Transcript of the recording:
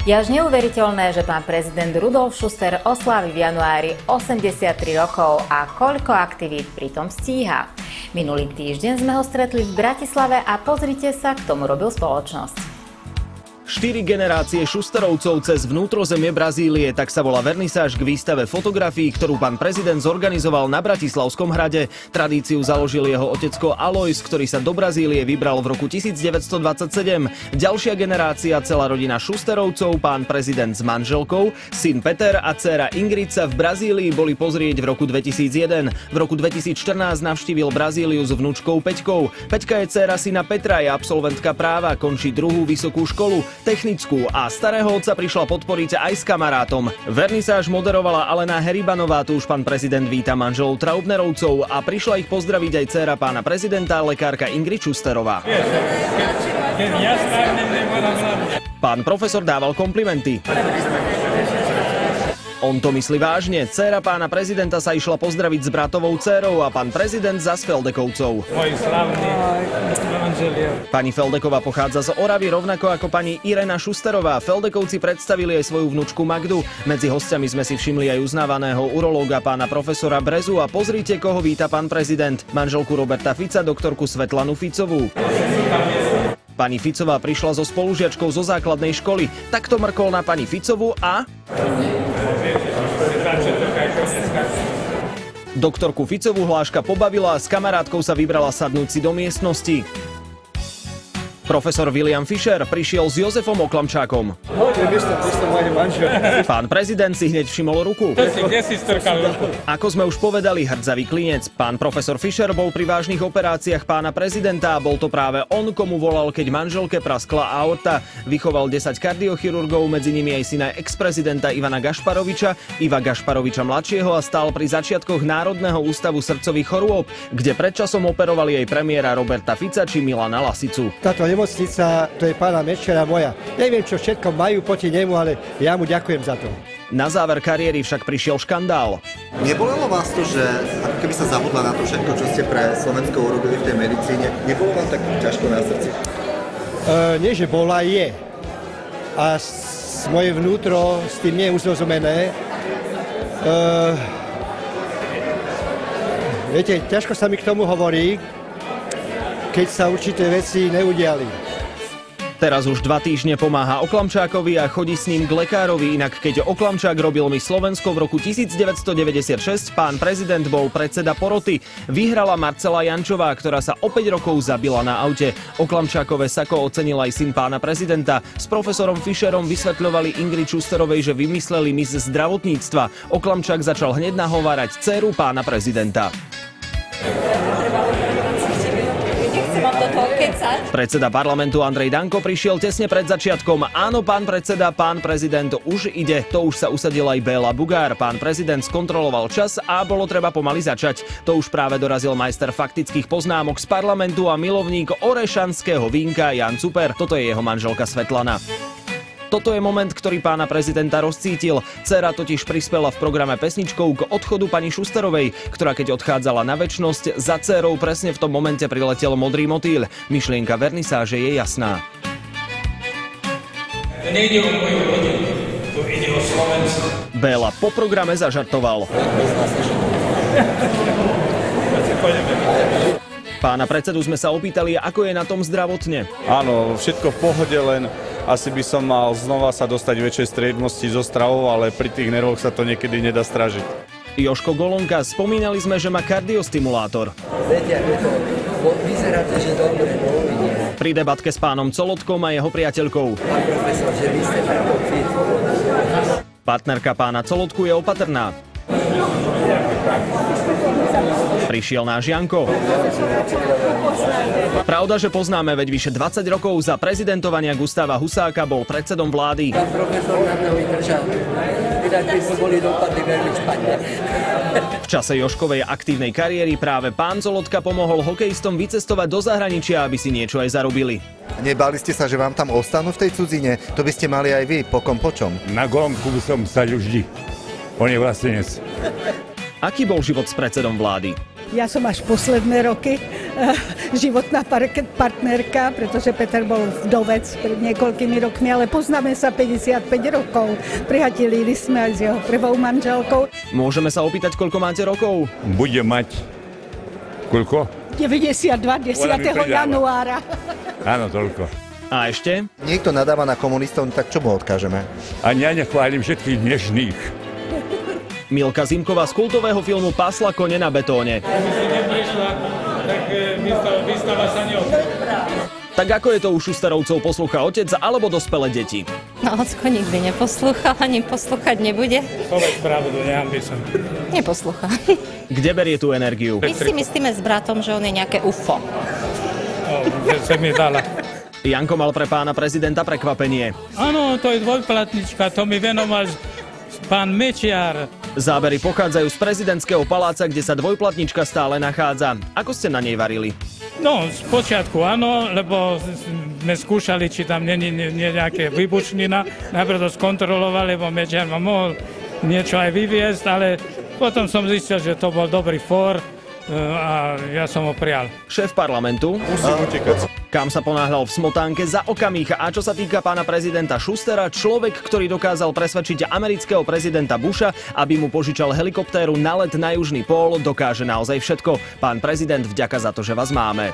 Je až neuveriteľné, že pán prezident Rudolf Schuster oslávi v januári 83 rokov a koľko aktivít pritom stíha. Minulý týždeň sme ho stretli v Bratislave a pozrite sa, k tomu robil spoločnosť. 4 generácie Schusterovcov cez vnútrozemie Brazílie, tak sa volá vernisáž k výstave fotografií, ktorú pán prezident zorganizoval na Bratislavskom hrade. Tradíciu založil jeho otecko Alojz, ktorý sa do Brazílie vybral v roku 1927. Ďalšia generácia, celá rodina Schusterovcov, pán prezident s manželkou, syn Peter a dcéra Ingrid sa v Brazílii boli pozrieť v roku 2001. V roku 2014 navštívil Brazíliu s vnúčkou Peťkou. Peťka je dcéra syna Petra, je absolventka práva, končí druhú vysokú školu, technickú, a starého otca prišla podporiť aj s kamarátom. Vernisáž moderovala Alena Heribanová, tu už pán prezident víta manželov Traubnerovcov a prišla ich pozdraviť aj dcéra pána prezidenta, lekárka Ingrid Schusterová. Pán profesor dával komplimenty. On to myslí vážne. Dcéra pána prezidenta sa išla pozdraviť s bratovou dcérou a pán prezident za Feldekovcov. Moji slavní manželia. Pani Feldeková pochádza z Oravy, rovnako ako pani Irena Schusterová. Feldekovci predstavili aj svoju vnučku Magdu. Medzi hostiami sme si všimli aj uznávaného urológa pána profesora Brezu a pozrite, koho víta pán prezident. Manželku Roberta Fica, doktorku Svetlanu Ficovú. Pani Ficová prišla so spolužiačkou zo základnej školy. Takto mrkol na pani Ficovú a... Doktorku Ficovú hláška pobavila a s kamarátkou sa vybrala sadnúť si do miestnosti. Profesor William Fischer prišiel s Jozefom Oklamčákom. Pán prezident si hneď všimol ruku. Kde si strkal ruku? Ako sme už povedali, hrdzavý klinec. Pán profesor Fischer bol pri vážnych operáciách pána prezidenta a bol to práve on, komu volal, keď manželke praskla aorta. Vychoval 10 kardiochirurgov, medzi nimi aj syna ex-prezidenta Ivana Gašparoviča, Iva Gašparoviča mladšieho, a stál pri začiatkoch Národného ústavu srdcových chorôb, kde predčasom operovali aj premiéra Roberta Fica či Milana Lasicu. Táto nemocnica, to je pána Mečera moja. Neviem, čo všetko majú proti nemu, ale ja mu ďakujem za to. Na záver kariéry však prišiel škandál. Nebolelo vás to, že ako keby sa zabudla na to všetko, čo ste pre Slovensko urobili v tej medicíne? Nebolo vám tak ťažko na srdci? Nie, že bola, je. A moje vnútro s tým nie je uzrozumené. Viete, ťažko sa mi k tomu hovorí, keď sa určité veci neudiali. Teraz už 2 týždne pomáha Oklamčákovi a chodí s ním k lekárovi, inak keď Oklamčák robil Miss Slovensko v roku 1996, pán prezident bol predseda poroty. Vyhrala Marcela Jančová, ktorá sa o 5 rokov zabila na aute. Oklamčákové sako ocenil aj syn pána prezidenta. S profesorom Fischerom vysvetľovali Ingrid Schusterovej, že vymysleli Miss zdravotníctva. Oklamčák začal hneď nahovárať dcéru pána prezidenta. Predseda parlamentu Andrej Danko prišiel tesne pred začiatkom. Áno, pán predseda, pán prezident už ide. To už sa usadil aj Béla Bugár. Pán prezident skontroloval čas a bolo treba pomaly začať. To už práve dorazil majster faktických poznámok z parlamentu a milovník orešanského vínka Jan Cuper. Toto je jeho manželka Svetlana. Toto je moment, ktorý pána prezidenta rozcítil. Dcéra totiž prispela v programe pesničkou k odchodu pani Schusterovej, ktorá keď odchádzala na večnosť, za dcérou presne v tom momente priletel modrý motýl. Myšlienka vernisáže je jasná. To nejde o moju rodinu, to ide o Slovensko. Béla po programe zažartoval. Pána predsedu sme sa opýtali, ako je na tom zdravotne. Áno, všetko v pohode, len asi by som mal znova sa dostať väčšej striednosti zo stravou, ale pri tých nervoch sa to niekedy nedá stražiť. Jožko Golonka, spomínali sme, že má kardiostimulátor. Vyzeráte, že dobre, Pri debatke s pánom Colotkom a jeho priateľkou. Pán profesor, že vy ste takto fit. Partnerka pána Colotku je opatrná. Prišiel náš Janko. Pravda, že poznáme, veď vyše 20 rokov za prezidentovania Gustáva Husáka bol predsedom vlády. Pán profesor na to vydržal. Inak by sme boli dopadli veľmi špatne. V čase Jožkovej aktívnej kariéry práve pán Colotka pomohol hokejistom vycestovať do zahraničia, aby si niečo aj zarobili. Nebáli ste sa, že vám tam ostanú v tej cudzine? To by ste mali aj vy, pokom počom. Na Golomku by som sadil vždy. On je vlastenec. Aký bol život s predsedom vlády? Ja som až posledné roky životná partnerka, pretože Peter bol vdovec pred niekoľkými rokmi, ale poznáme sa 55 rokov. Priatelili sme aj s jeho prvou manželkou. Môžeme sa opýtať, koľko máte rokov? Bude mať... Koľko? 92, 10. januára. Áno, toľko. A ešte? Niekto nadáva na komunistov, tak čo mu odkážeme? A ja nechválim všetkých dnešných. Milka Zimková z kultového filmu Pasla kone na betóne. Aby si neprišla, tak výstava sa neotvorí. Tak ako je to u Šusterovcov, poslúcha otec alebo dospelé deti? No, ocko nikdy neposlúchal, ani poslúchať nebude. Povedz pravdu, nehambi sa. Neposlúcha. Kde berie tú energiu? My si myslíme s bratom, že on je nejaké UFO. Že sa mi dala. Janko mal pre pána prezidenta prekvapenie. Áno, to je dvojplatnička, to mi venoval pán Mečiar. Zábery pochádzajú z prezidentského paláca, kde sa dvojplatnička stále nachádza. Ako ste na nej varili? No, spočiatku áno, lebo sme skúšali, či tam nie nejaké vybušnina. Najprv to skontrolovali, lebo Mečiar ma mohol niečo aj vyviesť, ale potom som zistil, že to bol dobrý fór a ja som ho prijal. Šéf parlamentu? Musím utekať. Kam sa ponáhľal v smotánke za okamih. A čo sa týka pána prezidenta Schustera, človek, ktorý dokázal presvedčiť amerického prezidenta Busha, aby mu požičal helikoptéru na let na južný pól, dokáže naozaj všetko. Pán prezident, vďaka za to, že vás máme.